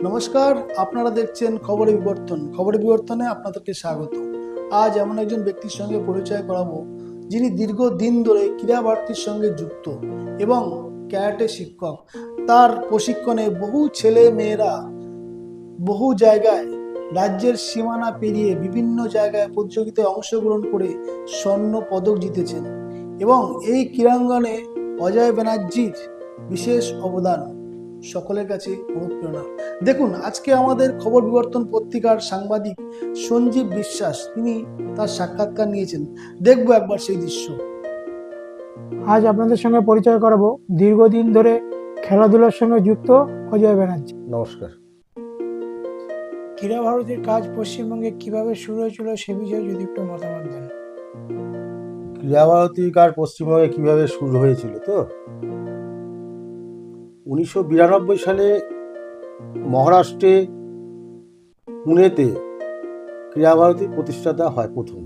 নমস্কার, আপনারা দেখছেন খবরে বিবর্তন। খবরে বিবর্তনে আপনাদেরকে স্বাগত। আজ এমন একজন ব্যক্তির সঙ্গে পরিচয় করাবো যিনি দীর্ঘদিন ধরে ক্রীড়া ভারতীর সঙ্গে যুক্ত এবং ক্যারাটে শিক্ষক। তার প্রশিক্ষণে বহু ছেলে মেয়েরা বহু জায়গায় রাজ্যের সীমানা পেরিয়ে বিভিন্ন জায়গায় প্রতিযোগিতায় অংশগ্রহণ করে স্বর্ণ পদক জিতেছেন এবং এই ক্রীড়াঙ্গনে অজয় ব্যানার্জির বিশেষ অবদান সকলের কাছে অনুপ্রেরণা। দেখুন, আজকে আমাদের খবর বিবর্তন পত্রিকার সাংবাদিক সঞ্জীব বিশ্বাস তিনি তার সাক্ষাৎকার নিয়েছেন। দেখবো একবার সেই দৃশ্য। আজ আপনাদের সঙ্গে পরিচয় করাবো দীর্ঘদিন ধরে খেলাধুলার সঙ্গে যুক্ত অজয় ব্যানার্জি। নমস্কার। ক্রীড়া ভারতীর কাজ পশ্চিমবঙ্গে কিভাবে শুরু হয়েছিল সে বিষয়ে যদি একটু মতামত দেন। ক্রীড়া ভারতীর কাজ পশ্চিমবঙ্গে কিভাবে শুরু হয়েছিল, তো 1992 সালে মহারাষ্ট্রে পুনেতে ক্রীড়া ভারতীর প্রতিষ্ঠাতা হয় প্রথম।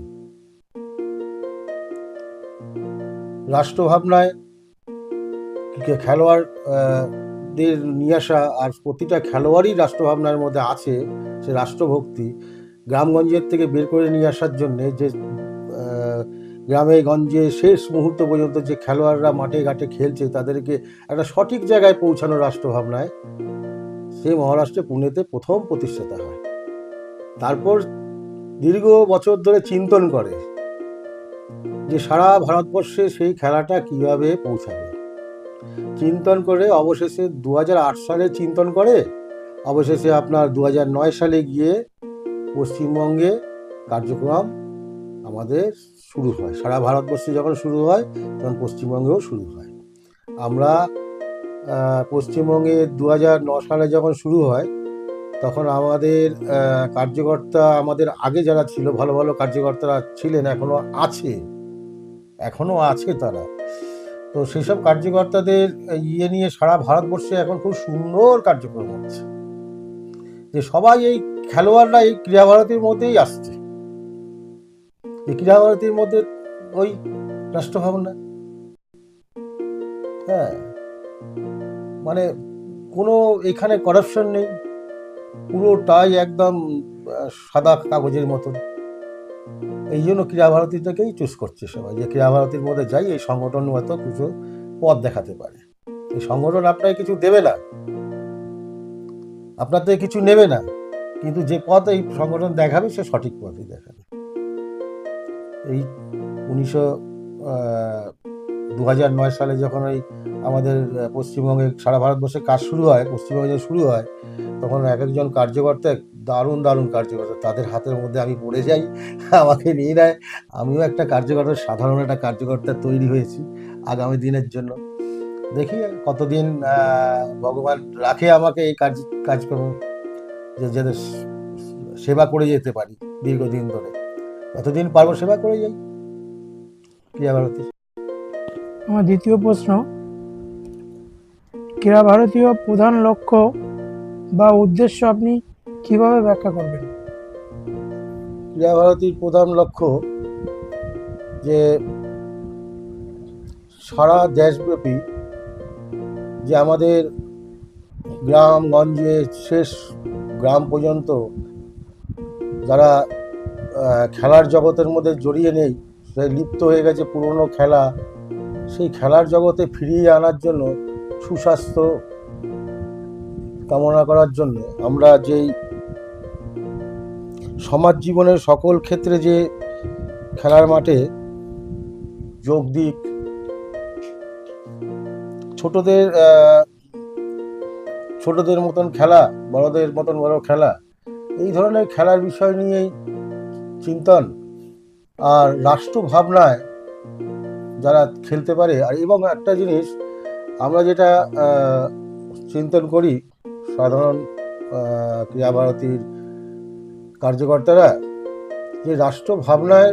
রাষ্ট্রভাবনায় খেলোয়াড়দের নিয়ে আসা, আর প্রতিটা খেলোয়াড়ই রাষ্ট্রভাবনার মধ্যে আছে সে রাষ্ট্রভক্তি। গ্রামগঞ্জের থেকে বের করে নিয়ে আসার জন্যে যে গ্রামে গঞ্জে শেষ মুহূর্ত পর্যন্ত যে খেলোয়াড়রা মাঠে ঘাটে খেলছে তাদেরকে একটা সঠিক জায়গায় পৌঁছানো রাষ্ট্রভাবনায় সে মহারাষ্ট্রে পুনেতে প্রথম প্রতিষ্ঠাতা হয়। তারপর দীর্ঘ বছর ধরে চিন্তন করে যে সারা ভারতবর্ষে সেই খেলাটা কিভাবে পৌঁছাবে। চিন্তন করে অবশেষে 2008 সালে চিন্তন করে অবশেষে আপনার 2009 সালে গিয়ে পশ্চিমবঙ্গে কার্যক্রম আমাদের শুরু হয়। সারা ভারতবর্ষে যখন শুরু হয় তখন পশ্চিমবঙ্গেও শুরু হয়। আমরা পশ্চিমবঙ্গে 2009 সালে যখন শুরু হয় তখন আমাদের কার্যকর্তা, আমাদের আগে যারা ছিল ভালো ভালো কার্যকর্তারা ছিলেন, এখনও আছে তারা। তো সেসব কার্যকর্তাদের নিয়ে সারা ভারতবর্ষে এখন খুব সুন্দর কার্যক্রম হচ্ছে, যে সবাই এই খেলোয়াড়রা এই ক্রীড়া ভারতীর মধ্যেই আসছে। এই ক্রীড়া ভারতীর মধ্যে ওই রাষ্ট্রভাবনা, হ্যাঁ, মানে কোনো এখানে করাপশন নেই, পুরোটাই একদম সাদা কাগজের মতন। এই জন্য ক্রীড়া ভারতীটাকেই চুজ করছে সবাই, যে ক্রীড়া ভারতীর মধ্যে যাই এই সংগঠন হয়তো কিছু পথ দেখাতে পারে। এই সংগঠন আপনাকে কিছু দেবে না, আপনার থেকে কিছু নেবে না, কিন্তু যে পথ এই সংগঠন দেখাবে সে সঠিক পথই দেখাবে। এই 2009 সালে যখন ওই আমাদের পশ্চিমবঙ্গে সারা ভারতবর্ষে কাজ শুরু হয়, পশ্চিমবঙ্গে শুরু হয়, তখন এক একজন কার্যকর্তা দারুণ দারুণ কার্যকর্তা, তাদের হাতের মধ্যে আমি পড়ে যাই, আমাকে নিয়ে নেয়। আমিও একটা কার্যকর্তা, সাধারণ একটা কার্যকর্তা তৈরি হয়েছি আগামী দিনের জন্য। দেখি কতদিন ভগবান রাখে আমাকে এই কাজকর্ম, যাতে সেবা করে যেতে পারি দীর্ঘদিন ধরে। যতদিন পারবো সেবা করে যাই ক্রীড়া ভারতী। আমার দ্বিতীয় প্রশ্ন, ক্রীড়া ভারতীয় প্রধান লক্ষ্য বা উদ্দেশ্য আপনি কিভাবে ব্যাখ্যা করবেন? ক্রীড়া ভারতীর প্রধান লক্ষ্য যে সারা দেশব্যাপী যে আমাদের গ্রামগঞ্জে শেষ গ্রাম পর্যন্ত যারা খেলার জগতের মধ্যে জড়িয়ে নেই, সে লিপ্ত হয়ে গেছে পুরনো খেলা, সেই খেলার জগতে ফিরিয়ে আনার জন্য, সুস্বাস্থ্য কামনা করার জন্য আমরা যেই সমাজ জীবনের সকল ক্ষেত্রে যে খেলার মাঠে যোগ দিক, ছোটদের মতন খেলা, বড়দের মতন বড় খেলা, এই ধরনের খেলার বিষয় নিয়েই চিন্তন। আর রাষ্ট্র ভাবনায় যারা খেলতে পারে, আর এবং একটা জিনিস আমরা যেটা চিন্তন করি সাধারণ ক্রীড়া ভারতীর কার্যকর্তারা, যে রাষ্ট্র ভাবনায়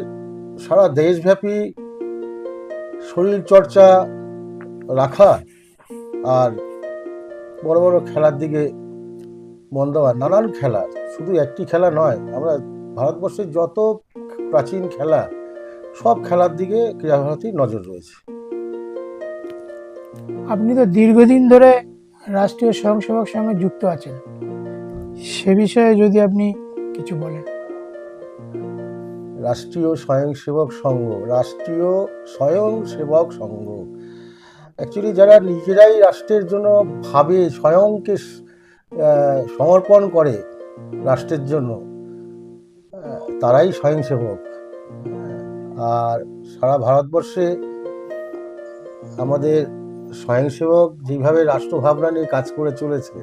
সারা দেশব্যাপী শরীর চর্চা রাখা আর বড় বড় খেলার দিকে মন দেওয়া। নানান খেলা, শুধু একটি খেলা নয়, আমরা ভারতবর্ষের যত প্রাচীন খেলা সব খেলার দিকে ক্রীড়া ভারতীর নজর রয়েছে। আপনি তো দীর্ঘদিন ধরে রাষ্ট্রীয় স্বয়ংসেবক সঙ্গে যুক্ত আছেন, সে বিষয়ে যদি আপনি কিছু বলেন। রাষ্ট্রীয় স্বয়ংসেবক সংঘ, রাষ্ট্রীয় স্বয়ংসেবক সংঘ অ্যাকচুয়ালি যারা নিজেরাই রাষ্ট্রের জন্য ভাবে, স্বয়ংকে সমর্পণ করে রাষ্ট্রের জন্য, তারাই স্বয়ংসেবক। আর সারা ভারতবর্ষে আমাদের স্বয়ংসেবক যেভাবে রাষ্ট্রভাবনা নিয়ে কাজ করে চলেছে,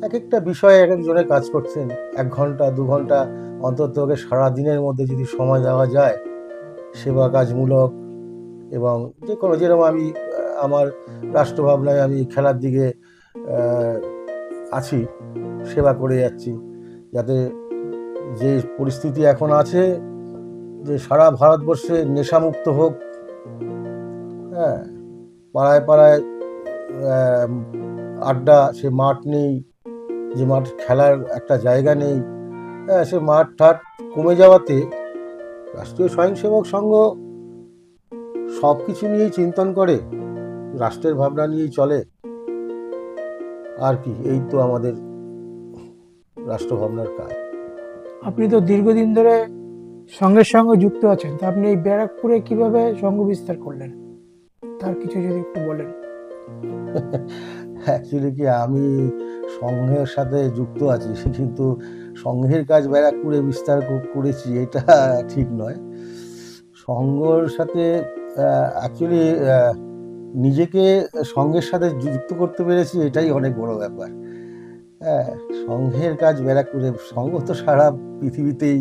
এক একটা বিষয়ে এক একজনের কাজ করছেন। 1 ঘন্টা 2 ঘন্টা অন্তত সারা দিনের মধ্যে যদি সময় দেওয়া যায় সেবা কাজমূলক, এবং যে কোনো, যেরকম আমি আমার রাষ্ট্রভাবনায় আমি খেলার দিকে আছি, সেবা করে যাচ্ছি, যাতে যে পরিস্থিতি এখন আছে যে সারা ভারতবর্ষে নেশামুক্ত হোক। হ্যাঁ, পাড়ায় পাড়ায় আড্ডা, সে মাঠ নেই, যে মাঠ খেলার একটা জায়গা নেই, হ্যাঁ, সে মাঠ ঠাট কমে যাওয়াতে রাষ্ট্রীয় স্বয়ংসেবক সংঘ সব কিছু নিয়েই চিন্তন করে, রাষ্ট্রের ভাবনা নিয়েই চলে। আর কি, এই তো আমাদের রাষ্ট্রভাবনার কাজ। আপনি তো দীর্ঘদিন ধরে সংঘের সঙ্গে যুক্ত আছেন, তো আপনি এই ব্যারাকপুরে কিভাবে সংঘ বিস্তার করলেন, তার কিছু যদি একটু বলেন। অ্যাকচুয়ালি কি, আমি সংঘের সাথে যুক্ত আছি, কিন্তু সংঘের কাজ ব্যারাকপুরে বিস্তার করেছি এটা ঠিক নয়। সংঘর সাথে অ্যাকচুয়ালি নিজেকে সংঘের সাথে যুক্ত করতে পেরেছি, এটাই অনেক বড় ব্যাপার। হ্যাঁ, সংঘের কাজ ব্যারাকপুরে, সংঘ তো সারা পৃথিবীতেই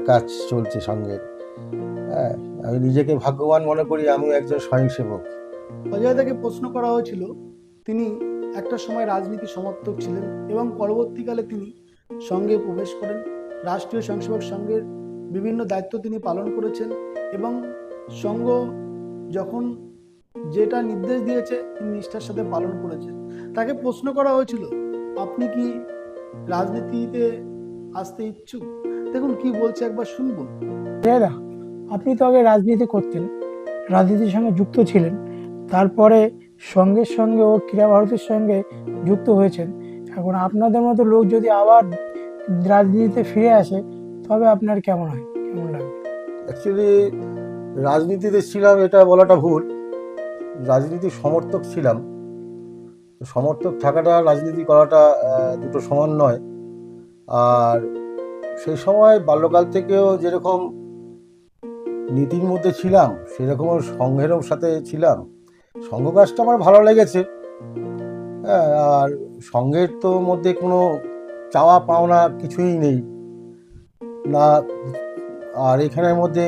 কাজ চলছে সংঘের। হ্যাঁ, আমি নিজেকে ভাগ্যবান মনে করি, আমিও একজন স্বয়ংসেবক। অজয় দাকে প্রশ্ন করা হয়েছিল, তিনি একটা সময় রাজনীতি সমর্থক ছিলেন এবং পরবর্তীকালে তিনি সঙ্গে প্রবেশ করেন। রাষ্ট্রীয় স্বয়ংসেবক সংঘের বিভিন্ন দায়িত্ব তিনি পালন করেছেন এবং সংঘ যখন যেটা নির্দেশ দিয়েছে তিনি নিষ্ঠার সাথে পালন করেছেন। তাকে প্রশ্ন করা হয়েছিল, আপনি কি রাজনীতিতে আসতে ইচ্ছুক? দেখুন কি বলছে, একবার শুনবো। দাদা, আপনি তো আগে রাজনীতি করতেন, রাজনীতির সঙ্গে যুক্ত ছিলেন, তারপরে সঙ্গের সঙ্গে ও ক্রীড়া ভারতীর সঙ্গে যুক্ত হয়েছেন। এখন আপনাদের মতো লোক যদি আবার রাজনীতিতে ফিরে আসে, তবে আপনার কেমন হয়, কেমন লাগবে? অ্যাকচুয়ালি রাজনীতিতে ছিলাম এটা বলাটা ভুল, রাজনীতির সমর্থক ছিলাম। সমর্থক থাকাটা, রাজনীতি করাটা দুটো সমান নয়। আর সেই সময় বাল্যকাল থেকেও যেরকম নীতির মধ্যে ছিলাম, সেরকম সংঘেরও সাথে ছিলাম। সংঘ কাজটা আমার ভালো লেগেছে। হ্যাঁ, আর সংঘের তো মধ্যে কোনো চাওয়া পাওনা কিছুই নেই না। আর এখানের মধ্যে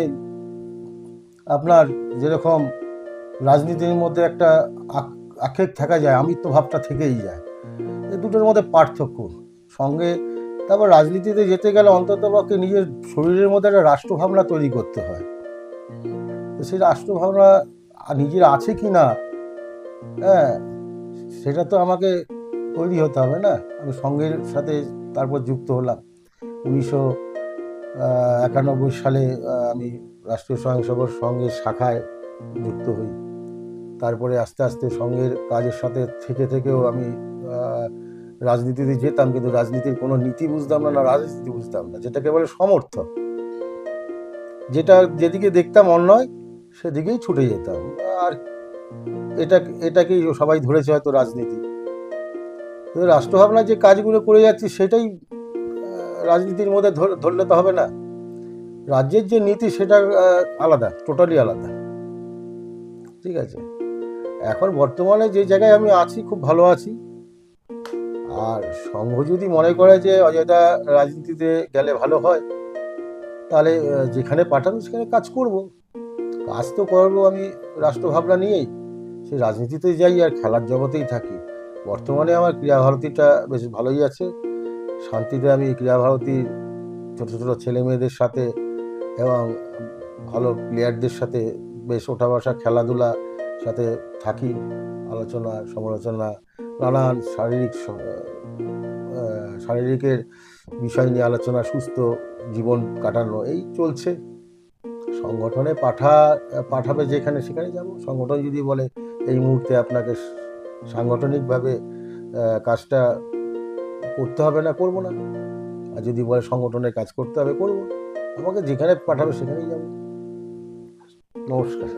আপনার যেরকম রাজনীতির মধ্যে একটা আক্ষেপ থাকা যায়, আমিত্ব ভাবটা থেকেই যায়, এই দুটোর মধ্যে পার্থক্য। সঙ্গে তারপর রাজনীতিতে যেতে গেলে অন্ততপক্ষে নিজের শরীরের মধ্যে একটা রাষ্ট্রভাবনা তৈরি করতে হয়। তো সেই রাষ্ট্রভাবনা নিজের আছে কি না, হ্যাঁ, সেটা তো আমাকে তৈরি হতে হবে না। আমি সঙ্ঘের সাথে তারপর যুক্ত হলাম 1991 সালে। আমি রাষ্ট্রীয় স্বয়ংসেবক সংঘের শাখায় যুক্ত হই। তারপরে আস্তে আস্তে সংঘের কাজের সাথে থেকে থেকেও আমি রাজনীতিতে যেতাম, কিন্তু রাজনীতির কোনো নীতি বুঝতাম না, না রাজনীতি বুঝতাম না, যেটাকে বলে সমর্থক। যেদিকে দেখতাম অন্যায় সেদিকেই ছুটে যেতাম। আর এটাকেই সবাই ধরেছে হয়তো রাজনীতি। তো রাষ্ট্রভাবনার যে কাজগুলো করে যাচ্ছি সেটাই রাজনীতির মধ্যে ধরলে তো হবে না। রাজ্যের যে নীতি সেটা আলাদা, টোটালি আলাদা। ঠিক আছে, এখন বর্তমানে যে জায়গায় আমি আছি খুব ভালো আছি। আর সংঘ যদি মনে করে যে অযোধ্যা রাজনীতিতে গেলে ভালো হয়, তাহলে যেখানে পাঠাবো সেখানে কাজ করব। কাজ তো করবো আমি রাষ্ট্রভাবনা নিয়েই, সেই রাজনীতিতে যাই আর খেলার জগতেই থাকি। বর্তমানে আমার ক্রীড়া ভারতীটা বেশ ভালোই আছে, শান্তিতে আমি ক্রীড়া ভারতীর ছোটো ছোটো ছেলে মেয়েদের সাথে এবং ভালো প্লেয়ারদের সাথে বেশ ওঠা বসা, খেলাধুলা সাথে থাকি, আলোচনা সমালোচনা, নানান শারীরিকের বিষয় নিয়ে আলোচনা, সুস্থ জীবন কাটানো, এই চলছে। সংগঠনে পাঠাবে যেখানে সেখানে যাব। সংগঠন যদি বলে এই মুহূর্তে আপনাকে সাংগঠনিকভাবে কাজটা করতে হবে না করব না, আর যদি বলে সংগঠনের কাজ করতে হবে করব, আমাকে যেখানে পাঠাবে সেখানেই যাব। নমস্কার।